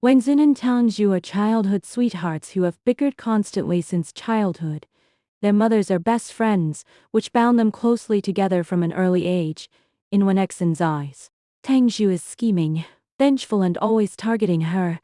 Wenzin and Tangju are childhood sweethearts who have bickered constantly since childhood. Their mothers are best friends, which bound them closely together from an early age. In Wenxin's eyes, Tangju is scheming, vengeful and always targeting her.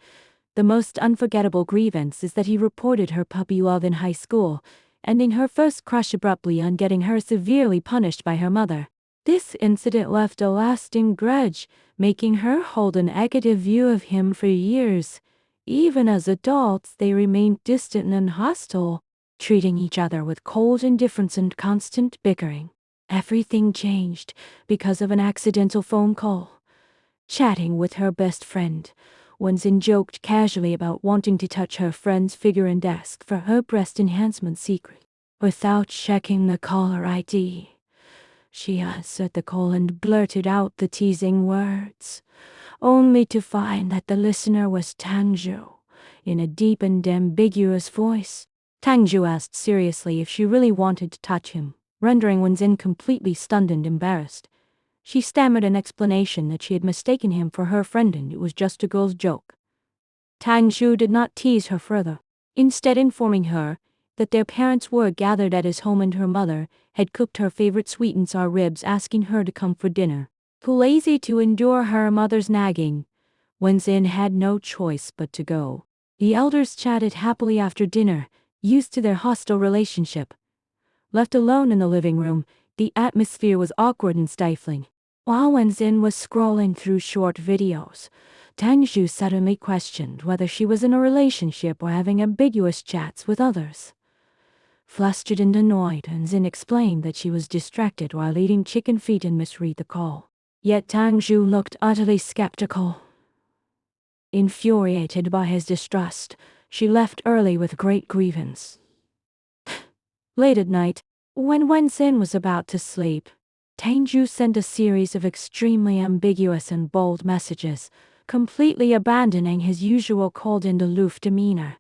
The most unforgettable grievance is that he reported her puppy love in high school, ending her first crush abruptly and getting her severely punished by her mother. This incident left a lasting grudge, making her hold a negative view of him for years. Even as adults, they remained distant and hostile, treating each other with cold indifference and constant bickering. Everything changed because of an accidental phone call. Chatting with her best friend, Wenzin joked casually about wanting to touch her friend's figure and ask for her breast enhancement secret. Without checking the caller ID, she answered the call and blurted out the teasing words, only to find that the listener was Tangju, in a deep and ambiguous voice. Tangju asked seriously if she really wanted to touch him, rendering Wenzin completely stunned and embarrassed. She stammered an explanation that she had mistaken him for her friend and it was just a girl's joke. Tangju did not tease her further, instead informing her that their parents were gathered at his home and her mother had cooked her favorite sweet and sour ribs, asking her to come for dinner. Too lazy to endure her mother's nagging, Wenzin had no choice but to go. The elders chatted happily after dinner, used to their hostile relationship. Left alone in the living room, the atmosphere was awkward and stifling. While Wenzin was scrolling through short videos, Tangju suddenly questioned whether she was in a relationship or having ambiguous chats with others. Flustered and annoyed, Wenzin explained that she was distracted while eating chicken feet and misread the call. Yet Tangju looked utterly skeptical. Infuriated by his distrust, she left early with great grievance. Late at night, when Wenzin was about to sleep, Tangju sent a series of extremely ambiguous and bold messages, completely abandoning his usual cold and aloof demeanor.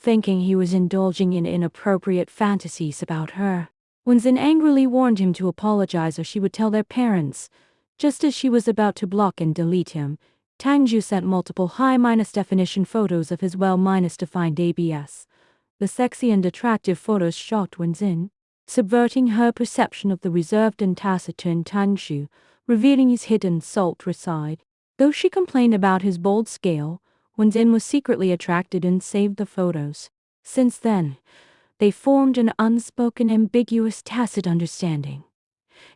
Thinking he was indulging in inappropriate fantasies about her, Wenzin angrily warned him to apologize or she would tell their parents. Just as she was about to block and delete him, Tangju sent multiple high-definition photos of his well-defined ABS. The sexy and attractive photos shocked Wenzin, subverting her perception of the reserved and taciturn Tangju, revealing his hidden sultry side. Though she complained about his bold scale, Wenzin was secretly attracted and saved the photos. Since then, they formed an unspoken, ambiguous, tacit understanding.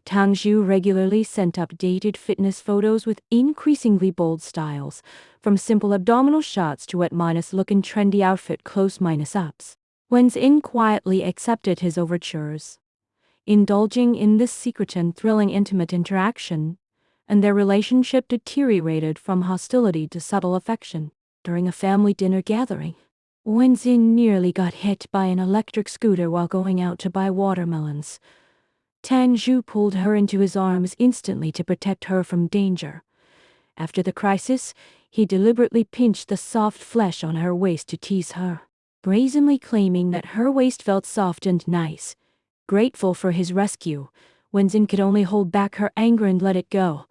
Tangju regularly sent updated fitness photos with increasingly bold styles, from simple abdominal shots to wet-look and trendy outfit close-ups. Wenzin quietly accepted his overtures, indulging in this secret and thrilling intimate interaction, and their relationship deteriorated from hostility to subtle affection. During a family dinner gathering, Wenzin nearly got hit by an electric scooter while going out to buy watermelons. Tangju pulled her into his arms instantly to protect her from danger. After the crisis, he deliberately pinched the soft flesh on her waist to tease her, brazenly claiming that her waist felt soft and nice. Grateful for his rescue, Wenzin could only hold back her anger and let it go.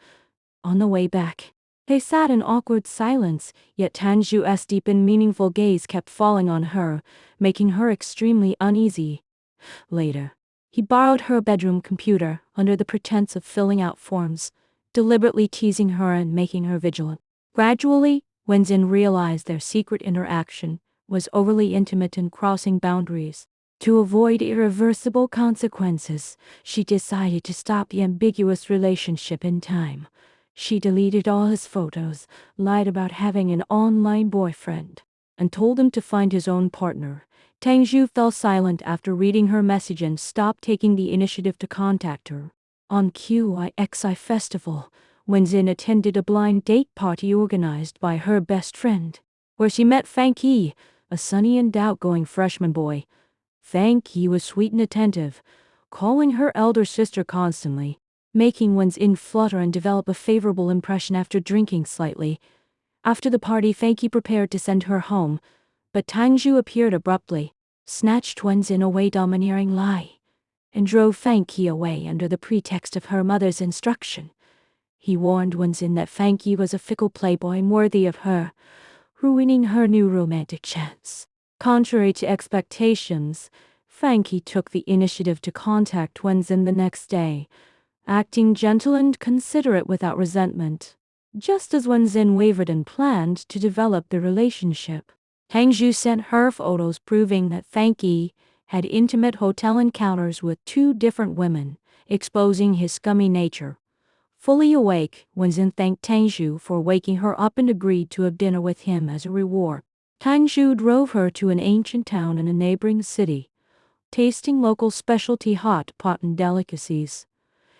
On the way back, they sat in awkward silence, yet Tangju's deep and meaningful gaze kept falling on her, making her extremely uneasy. Later, he borrowed her bedroom computer under the pretense of filling out forms, deliberately teasing her and making her vigilant. Gradually, Wenzin realized their secret interaction was overly intimate and crossing boundaries. To avoid irreversible consequences, she decided to stop the ambiguous relationship in time. She deleted all his photos, lied about having an online boyfriend, and told him to find his own partner. Tangju fell silent after reading her message and stopped taking the initiative to contact her. On QIXI Festival, Wenzin attended a blind date party organized by her best friend, where she met Fang Yi, a sunny and outgoing freshman boy. Fang Yi was sweet and attentive, calling her elder sister constantly, making Wenzin flutter and develop a favorable impression after drinking slightly. After the party, Fang Yi prepared to send her home, but Tangju appeared abruptly, snatched Wenzin away, domineering lie, and drove Fang Yi away under the pretext of her mother's instruction. He warned Wenzin that Fang Yi was a fickle playboy unworthy of her, ruining her new romantic chance. Contrary to expectations, Frankie took the initiative to contact Wenzin the next day, acting gentle and considerate without resentment. Just as Wenzin wavered and planned to develop the relationship, Tang Zhu sent her photos proving that Frankie had intimate hotel encounters with 2 different women, exposing his scummy nature. Fully awake, Wenzin thanked Tang Zhu for waking her up and agreed to have dinner with him as a reward. Tang Zhu drove her to an ancient town in a neighboring city, tasting local specialty hot pot and delicacies.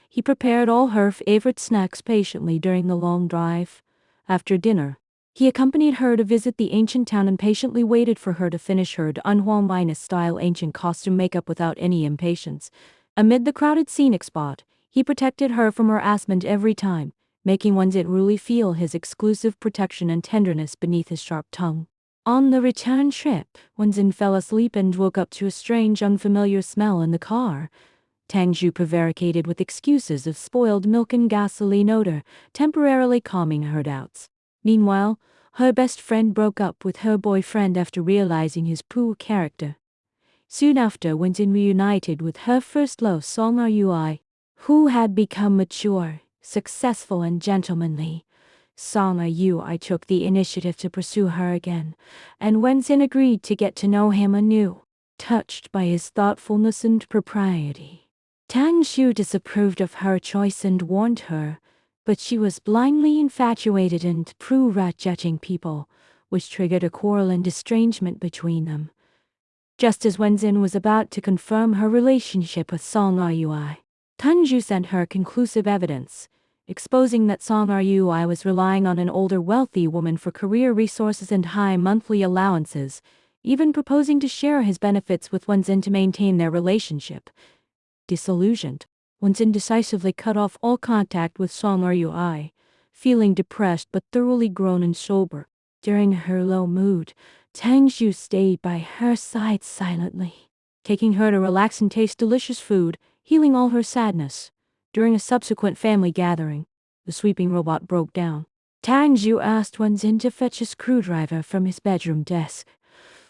He prepared all her favorite snacks patiently during the long drive. After dinner, he accompanied her to visit the ancient town and patiently waited for her to finish her Dunhuang Minus-style ancient costume makeup without any impatience. Amid the crowded scenic spot, he protected her from harassment every time, making Wenzin really feel his exclusive protection and tenderness beneath his sharp tongue. On the return trip, Wenzin fell asleep and woke up to a strange unfamiliar smell in the car. Tang Zhu prevaricated with excuses of spoiled milk and gasoline odor, temporarily calming her doubts. Meanwhile, her best friend broke up with her boyfriend after realizing his poor character. Soon after, Wenzin reunited with her first love, Song Rui, who had become mature, successful and gentlemanly. Song Rui took the initiative to pursue her again, and Wenzin agreed to get to know him anew, touched by his thoughtfulness and propriety. Tang Zhu disapproved of her choice and warned her, but she was blindly infatuated and judging people, which triggered a quarrel and estrangement between them. Just as Wenzin was about to confirm her relationship with Song Rui, Tang Zhu sent her conclusive evidence, exposing that Song Rui was relying on an older wealthy woman for career resources and high monthly allowances, even proposing to share his benefits with Wenzin to maintain their relationship. Disillusioned, Wenzin decisively cut off all contact with Song Rui, feeling depressed but thoroughly grown and sober. During her low mood, Tang Zhu stayed by her side silently, taking her to relax and taste delicious food, healing all her sadness. During a subsequent family gathering, the sweeping robot broke down. Tang Zhu asked Wenzin to fetch a screwdriver from his bedroom desk.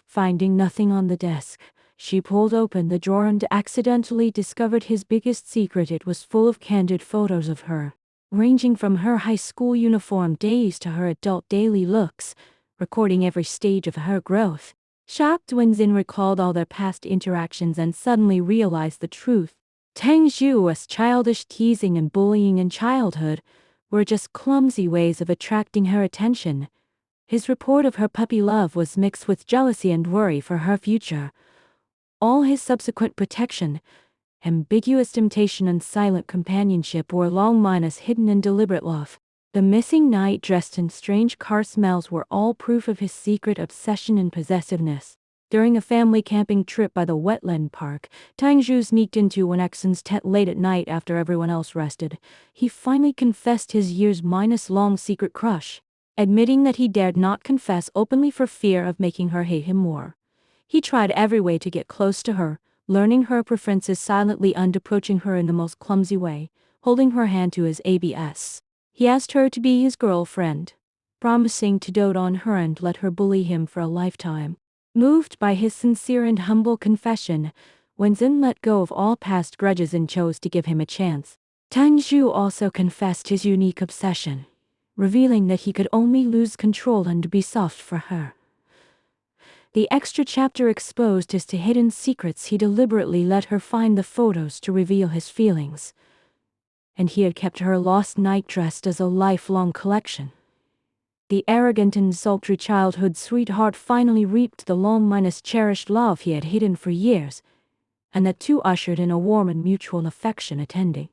Finding nothing on the desk, she pulled open the drawer and accidentally discovered his biggest secret. It was full of candid photos of her, ranging from her high school uniform days to her adult daily looks, recording every stage of her growth. Shocked, Wenzin recalled all their past interactions and suddenly realized the truth. Tang Zhu's childish teasing and bullying in childhood were just clumsy ways of attracting her attention. His report of her puppy love was mixed with jealousy and worry for her future. All his subsequent protection, ambiguous temptation and silent companionship were long minus hidden and deliberate love. The missing night dress and strange car smells were all proof of his secret obsession and possessiveness. During a family camping trip by the wetland park, Tang Zhu sneaked into Wenxin's tent late at night after everyone else rested. He finally confessed his years-long secret crush, admitting that he dared not confess openly for fear of making her hate him more. He tried every way to get close to her, learning her preferences silently and approaching her in the most clumsy way, holding her hand to his abs. He asked her to be his girlfriend, promising to dote on her and let her bully him for a lifetime. Moved by his sincere and humble confession, Wenzin let go of all past grudges and chose to give him a chance. Tang Zhu also confessed his unique obsession, revealing that he could only lose control and be soft for her. The extra chapter exposed his hidden secrets. He deliberately let her find the photos to reveal his feelings, and he had kept her lost night dress as a lifelong collection. The arrogant and sultry childhood sweetheart finally reaped the long-cherished love he had hidden for years, and the two ushered in a warm and mutual affectionate ending.